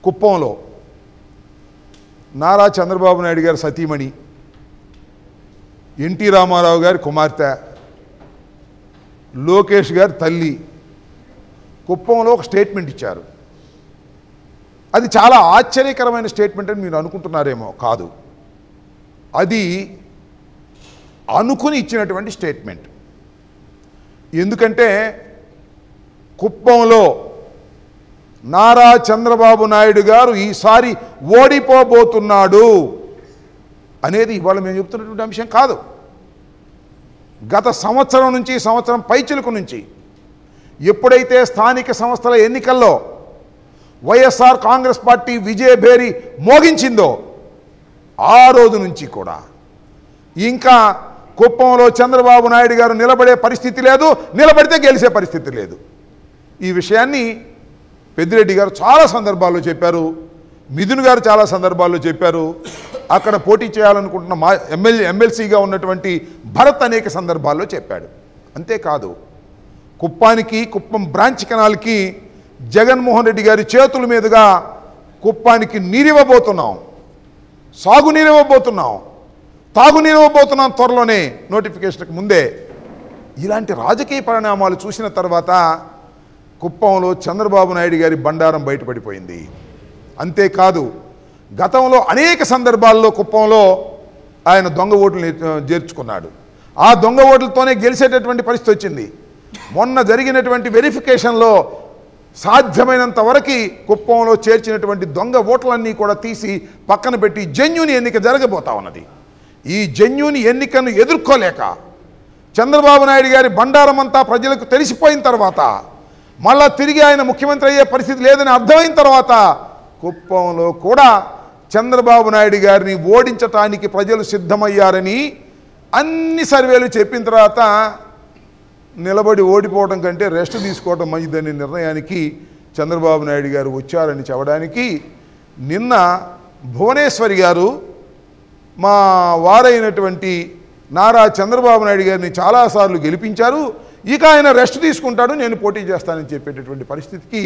కుప్పంలో నారా చంద్రబాబు నాయుడు గారి సతీమణి, ఎన్టీ రామారావు గారి కుమార్తె, లోకేష్ గారి తల్లి కుప్పంలో ఒక స్టేట్మెంట్ ఇచ్చారు. అది చాలా ఆశ్చర్యకరమైన స్టేట్మెంట్ అని మీరు అనుకుంటున్నారేమో. కాదు, అది అనుకుని ఇచ్చినటువంటి స్టేట్మెంట్. ఎందుకంటే కుప్పంలో నారా చంద్రబాబు నాయుడు గారు ఈసారి ఓడిపోబోతున్నాడు అనేది ఇవాళ మేము చెప్తున్నటువంటి అంశం కాదు. గత సంవత్సరం నుంచి, సంవత్సరం పైచిలుకు నుంచి ఎప్పుడైతే స్థానిక సంస్థల ఎన్నికల్లో వైఎస్ఆర్ కాంగ్రెస్ పార్టీ విజయభేరి మోగించిందో ఆ రోజు నుంచి కూడా ఇంకా కుప్పంలో చంద్రబాబు నాయుడు గారు నిలబడే పరిస్థితి లేదు, నిలబడితే గెలిచే పరిస్థితి లేదు. ఈ విషయాన్ని పెద్దిరెడ్డి గారు చాలా సందర్భాల్లో చెప్పారు, మిథున్ గారు చాలా సందర్భాల్లో చెప్పారు, అక్కడ పోటీ చేయాలనుకుంటున్న మా ఎమ్మెల్సీగా ఉన్నటువంటి భరత్ అనేక సందర్భాల్లో చెప్పాడు. అంతేకాదు, కుప్పానికి, కుప్పం బ్రాంచ్ కెనాల్కి జగన్మోహన్ రెడ్డి గారి చేతుల మీదుగా కుప్పానికి నీరివ్వబోతున్నాం, సాగునీరివ్వబోతున్నాం, తాగునీరివ్వబోతున్నాం త్వరలోనే, నోటిఫికేషన్కి ముందే. ఇలాంటి రాజకీయ పరిణామాలు చూసిన తర్వాత కుప్పంలో చంద్రబాబు నాయుడు గారి బండారం బయటపడిపోయింది. అంతేకాదు, గతంలో అనేక సందర్భాల్లో కుప్పంలో ఆయన దొంగ ఓట్లను చేర్చుకున్నాడు. ఆ దొంగ ఓట్లతోనే గెలిచేటటువంటి పరిస్థితి వచ్చింది. మొన్న జరిగినటువంటి వెరిఫికేషన్లో సాధ్యమైనంత వరకు కుప్పంలో చేర్చినటువంటి దొంగ ఓట్లన్నీ కూడా తీసి పక్కన పెట్టి జెన్యూన్ ఎన్నిక జరగబోతా ఉన్నది. ఈ జెన్యూన్ ఎన్నికను ఎదుర్కోలేక చంద్రబాబు నాయుడు గారి బండారం అంతా ప్రజలకు తెలిసిపోయిన తర్వాత, మళ్ళా తిరిగి ఆయన ముఖ్యమంత్రి అయ్యే పరిస్థితి లేదని అర్థమైన తర్వాత కుప్పంలో కూడా చంద్రబాబు నాయుడు గారిని ఓడించటానికి ప్రజలు సిద్ధమయ్యారని అన్ని సర్వేలు చెప్పిన తర్వాత నిలబడి ఓడిపోవడం కంటే రెస్ట్ తీసుకోవడం మంచిదనే నిర్ణయానికి చంద్రబాబు నాయుడు గారు వచ్చారని చెప్పడానికి నిన్న భువనేశ్వరి గారు మా వారైనటువంటి నారా చంద్రబాబు నాయుడు గారిని చాలాసార్లు గెలిపించారు, ఇక ఆయన రెస్ట్ తీసుకుంటాడు, నేను పోటీ చేస్తానని చెప్పేటటువంటి పరిస్థితికి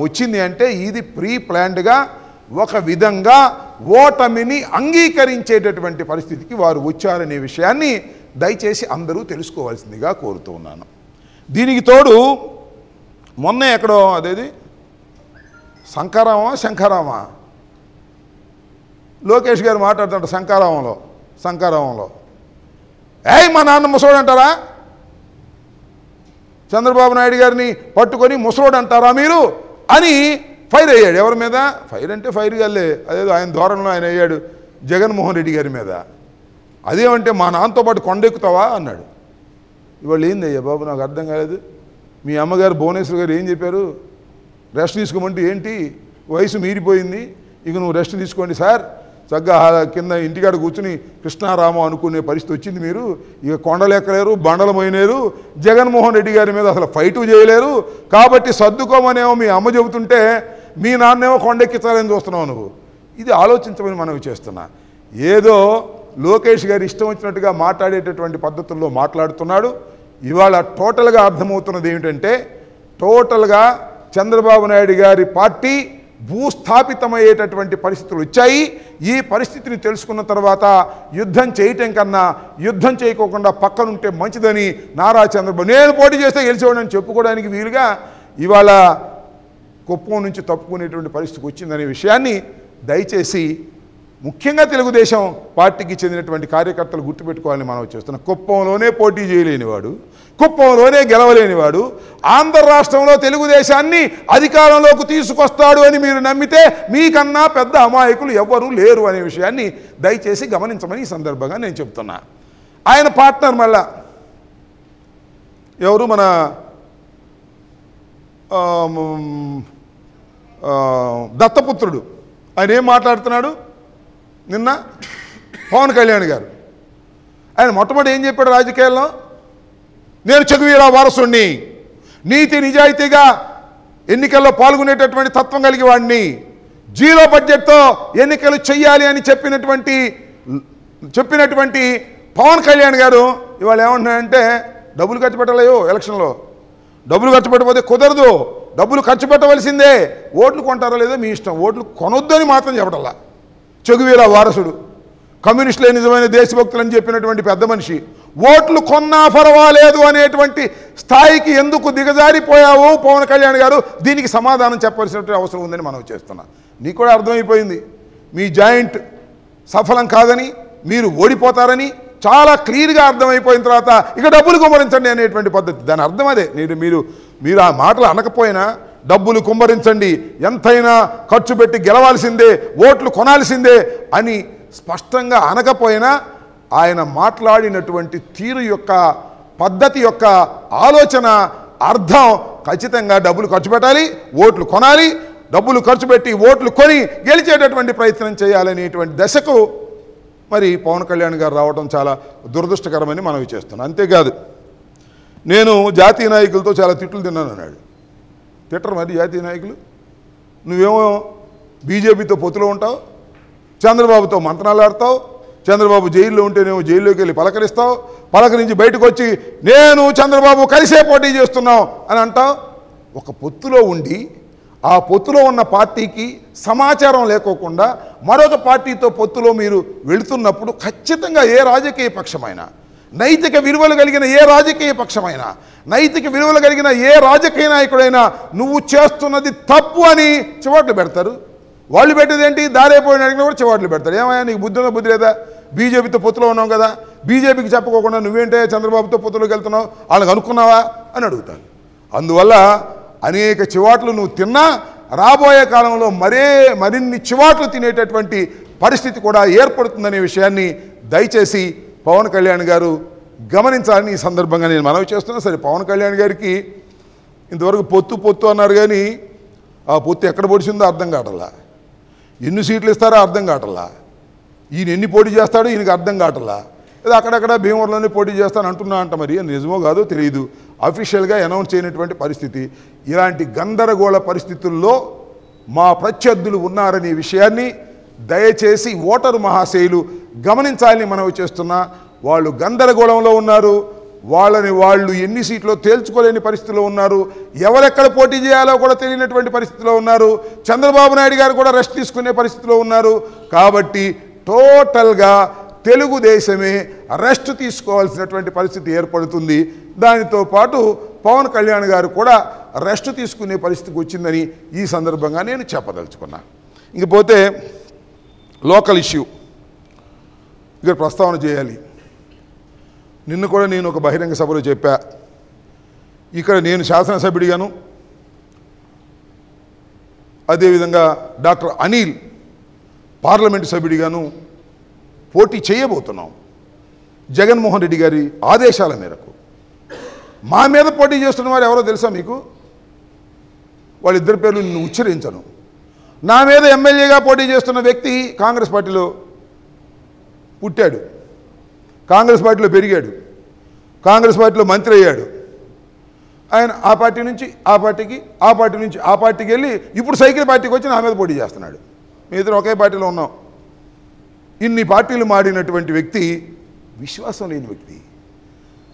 వచ్చింది. అంటే ఇది ప్రీ ప్లాన్డ్గా ఒక విధంగా ఓటమిని అంగీకరించేటటువంటి పరిస్థితికి వారు వచ్చారనే విషయాన్ని దయచేసి అందరూ తెలుసుకోవాల్సిందిగా కోరుతూ ఉన్నాను. దీనికి తోడు మొన్న ఎక్కడో అదేది శంఖారామా లోకేష్ గారు మాట్లాడుతుంట శంఖారామంలో మా నాన్న ముసలోడు అంటారా, చంద్రబాబు నాయుడు గారిని పట్టుకొని ముసలోడు అంటారా మీరు అని ఫైర్ అయ్యాడు. ఎవరి మీద ఫైర్ అంటే ఫైర్ గల్లే, అదేదో ఆయన ధోరణిలో ఆయన అయ్యాడు జగన్మోహన్ రెడ్డి గారి మీద. అదేమంటే మా నాన్నతో పాటు కొండెక్కుతావా అన్నాడు. ఇవాళ ఏంది అయ్యా బాబు, నాకు అర్థం కాలేదు. మీ అమ్మగారు భువనేశ్వర్ గారు ఏం చెప్పారు, రెస్ట్ తీసుకోమంటే ఏంటి, వయసు మీరిపోయింది, ఇక నువ్వు రెస్ట్ తీసుకోండి సార్, చక్కగా కింద ఇంటికాడ కూర్చుని కృష్ణారామం అనుకునే పరిస్థితి వచ్చింది, మీరు ఇక కొండలు ఎక్కలేరు, బండలు మోయలేరు, జగన్మోహన్ రెడ్డి గారి మీద అసలు ఫైటు చేయలేరు, కాబట్టి సర్దుకోమనేమో మీ అమ్మ చెబుతుంటే మీ నాన్నేమో కొండెక్కించాలని చూస్తున్నావు నువ్వు. ఇది ఆలోచించమని మనవి చేస్తున్నా. ఏదో లోకేష్ గారు ఇష్టం వచ్చినట్టుగా మాట్లాడేటటువంటి పద్ధతుల్లో మాట్లాడుతున్నాడు. ఇవాళ టోటల్గా అర్థమవుతున్నది ఏమిటంటే, టోటల్గా చంద్రబాబు నాయుడు గారి పార్టీ భూస్థాపితమయ్యేటటువంటి పరిస్థితులు వచ్చాయి. ఈ పరిస్థితిని తెలుసుకున్న తర్వాత యుద్ధం చేయటం కన్నా యుద్ధం చేయకోకుండా పక్కనుంటే మంచిదని నారా చంద్రబాబు నేను పోటీ చేస్తే గెలిచేవాడని చెప్పుకోవడానికి వీలుగా ఇవాళ కుప్పం నుంచి తప్పుకునేటువంటి పరిస్థితికి వచ్చిందనే విషయాన్ని దయచేసి ముఖ్యంగా తెలుగుదేశం పార్టీకి చెందినటువంటి కార్యకర్తలు గుర్తుపెట్టుకోవాలని మనం చేస్తున్నాం. కుప్పంలోనే పోటీ చేయలేనివాడు, కుప్పంలోనే గెలవలేనివాడు ఆంధ్ర రాష్ట్రంలో తెలుగుదేశాన్ని అధికారంలోకి తీసుకొస్తాడు అని మీరు నమ్మితే మీకన్నా పెద్ద అమాయకులు ఎవ్వరూ లేరు అనే విషయాన్ని దయచేసి గమనించమని ఈ సందర్భంగా నేను చెప్తున్నా. ఆయన పార్ట్నర్ మళ్ళా ఎవరు, మన దత్తపుత్రుడు. ఆయన ఏం మాట్లాడుతున్నాడు నిన్న, పవన్ కళ్యాణ్ గారు. ఆయన మొట్టమొదటి ఏం చెప్పాడు రాజకీయాల్లో, నేను చదువుల వారసుణ్ణి, నీతి నిజాయితీగా ఎన్నికల్లో పాల్గొనేటటువంటి తత్వం కలిగి వాడిని, జీరో బడ్జెట్తో ఎన్నికలు చెయ్యాలి అని చెప్పినటువంటి పవన్ కళ్యాణ్ గారు ఇవాళ ఏమంటున్నాడంటే, డబ్బులు ఖర్చు పెట్టలేవు, ఎలక్షన్లో డబ్బులు ఖర్చు పెట్టకపోతే కుదరదు, డబ్బులు ఖర్చు పెట్టవలసిందే, ఓట్లు కొంటారో లేదో మీ ఇష్టం, ఓట్లు కొనొద్దని మాత్రం చెప్పటల్లా. చెగువీర వారసుడు, కమ్యూనిస్టులే నిజమైన దేశభక్తులని చెప్పినటువంటి పెద్ద మనిషి, ఓట్లు కొన్నా పర్వాలేదు అనేటువంటి స్థాయికి ఎందుకు దిగజారిపోయావు పవన్ కళ్యాణ్ గారు? దీనికి సమాధానం చెప్పవలసినటువంటి అవసరం ఉందని మనం చేస్తున్నాం. నీకు కూడా అర్థమైపోయింది, మీ జాయింట్ సఫలం కాదని, మీరు ఓడిపోతారని చాలా క్లియర్గా అర్థమైపోయిన తర్వాత ఇక డబ్బులు కుమ్మరించండి అనేటువంటి పద్ధతి. దాని అర్థం అదే. మీరు ఆ మాటలు అనకపోయినా డబ్బులు కుమ్మరించండి, ఎంతైనా ఖర్చు పెట్టి గెలవాల్సిందే, ఓట్లు కొనాల్సిందే అని స్పష్టంగా అనకపోయినా ఆయన మాట్లాడినటువంటి తీరు యొక్క పద్ధతి యొక్క ఆలోచన అర్థం ఖచ్చితంగా డబ్బులు ఖర్చు పెట్టాలి, ఓట్లు కొనాలి, డబ్బులు ఖర్చు పెట్టి ఓట్లు కొని గెలిచేటటువంటి ప్రయత్నం చేయాలనేటువంటి దశకు మరి పవన్ కళ్యాణ్ గారు రావడం చాలా దురదృష్టకరమని మనవి చేస్తున్నాను. అంతేకాదు, నేను జాతీయ నాయకులతో చాలా తిట్లు తిన్నాను అన్నాడు. తిట్టరు మరి జాతీయ నాయకులు? నువ్వేమో బీజేపీతో పొత్తులో ఉంటావు, చంద్రబాబుతో మంత్రాలు ఆడతావు, చంద్రబాబు జైల్లో ఉంటేనేమో జైల్లోకి వెళ్ళి పలకరిస్తావు, పలకరించి బయటకు వచ్చి నేను చంద్రబాబు కలిసే పోటీ చేస్తున్నాం అని అంటావు. ఒక పొత్తులో ఉండి ఆ పొత్తులో ఉన్న పార్టీకి సమాచారం లేకోకుండా మరొక పార్టీతో పొత్తులో మీరు వెళుతున్నప్పుడు ఖచ్చితంగా ఏ రాజకీయ పక్షమైనా, నైతిక విలువలు కలిగిన ఏ రాజకీయ పక్షమైనా, నైతిక విలువలు కలిగిన ఏ రాజకీయ నాయకుడైనా నువ్వు చేస్తున్నది తప్పు అని చివాట్లు పెడతారు. వాళ్ళు పెట్టేది ఏంటి? దారైపోయిన అడిగినా కూడా చివాట్లు పెడతారు. ఏమయ్యా నీకు బుద్ధి ఉందా, బుద్ధి లేదా? బీజేపీతో పొత్తులో ఉన్నావు కదా, బీజేపీకి చెప్పకోకుండా నువ్వేంటే చంద్రబాబుతో పొత్తులోకి వెళ్తున్నావు, వాళ్ళకి అనుకున్నావా అని అడుగుతారు. అందువల్ల అనేక చివాట్లు నువ్వు తిన్నా రాబోయే కాలంలో మరిన్ని చివాట్లు తినేటటువంటి పరిస్థితి కూడా ఏర్పడుతుందనే విషయాన్ని దయచేసి పవన్ కళ్యాణ్ గారు గమనించాలని ఈ సందర్భంగా నేను మనవి చేస్తున్నాను. సరే, పవన్ కళ్యాణ్ గారికి ఇంతవరకు పొత్తు అన్నారు కానీ ఆ పొత్తు ఎక్కడ పొడిచిందో అర్థం కావట్లా, ఎన్ని సీట్లు ఇస్తారో అర్థం కావట్లా, ఈయన ఎన్ని పోటీ చేస్తాడో ఈయనకి అర్థం కావట్లా. ఏదో అక్కడక్కడ భీమవరంలోనే పోటీ చేస్తాను అంటున్నా అంట, మరి నిజమో కాదో తెలియదు, అఫీషియల్గా అనౌన్స్ చేయనటువంటి పరిస్థితి. ఇలాంటి గందరగోళ పరిస్థితుల్లో మా ప్రత్యర్థులు ఉన్నారనే విషయాన్ని దయచేసి ఓటరు మహాశయులు గమనించాలని మనవి చేస్తున్నా. వాళ్ళు గందరగోళంలో ఉన్నారు, వాళ్ళు ఎన్ని సీట్లో తేల్చుకోలేని పరిస్థితిలో ఉన్నారు, ఎవరెక్కడ పోటీ చేయాలో కూడా తెలియనటువంటి పరిస్థితిలో ఉన్నారు, చంద్రబాబు నాయుడు గారు కూడా రెస్ట్ తీసుకునే పరిస్థితిలో ఉన్నారు. కాబట్టి టోటల్గా తెలుగుదేశమే రెస్ట్ తీసుకోవాల్సినటువంటి పరిస్థితి ఏర్పడుతుంది. దానితో పాటు పవన్ కళ్యాణ్ గారు కూడా రెస్ట్ తీసుకునే పరిస్థితికి వచ్చిందని ఈ సందర్భంగా నేను చెప్పదలుచుకున్నా. ఇంకపోతే లోకల్ ఇష్యూ ఇక్కడ ప్రస్తావన చేయాలి. నిన్ను కూడా నేను ఒక బహిరంగ సభలో చెప్పా, ఇక్కడ నేను శాసనసభ్యుడిగాను, అదేవిధంగా డాక్టర్ అనిల్ పార్లమెంటు సభ్యుడిగాను పోటీ చేయబోతున్నాం. జగన్మోహన్ రెడ్డి గారి ఆదేశాల మేరకు మా మీద పోటీ చేస్తున్న వారు ఎవరో తెలుసా మీకు? వాళ్ళిద్దరి పేర్లు నిన్ను ఉచ్చరించను. నా మీద ఎమ్మెల్యేగా పోటీ చేస్తున్న వ్యక్తి కాంగ్రెస్ పార్టీలో పుట్టాడు, కాంగ్రెస్ పార్టీలో పెరిగాడు, కాంగ్రెస్ పార్టీలో మంత్రి అయ్యాడు. ఆయన ఆ పార్టీ నుంచి ఆ పార్టీకి, ఆ పార్టీ నుంచి ఆ పార్టీకి వెళ్ళి ఇప్పుడు సైకిల్ పార్టీకి వచ్చి నా మీద పోటీ చేస్తున్నాడు. మీ ఇద్దరు ఒకే పార్టీలో ఉన్నాం. ఇన్ని పార్టీలు మాడినటువంటి వ్యక్తి విశ్వాసం లేని వ్యక్తి.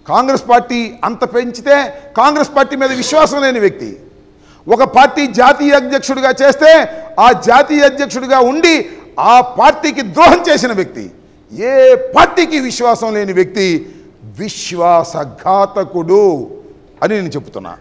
కాంగ్రెస్ పార్టీ అంత పెంచితే కాంగ్రెస్ పార్టీ మీద విశ్వాసం లేని వ్యక్తి. ఒక పార్టీ జాతీయ అధ్యక్షుడిగా చేస్తే ఆ జాతీయ అధ్యక్షుడిగా ఉండి ఆ పార్టీకి ద్రోహం చేసిన వ్యక్తి, ఏ పార్టీకి విశ్వాసం లేని వ్యక్తి విశ్వాసఘాతకుడు అని నేను చెప్తున్నా.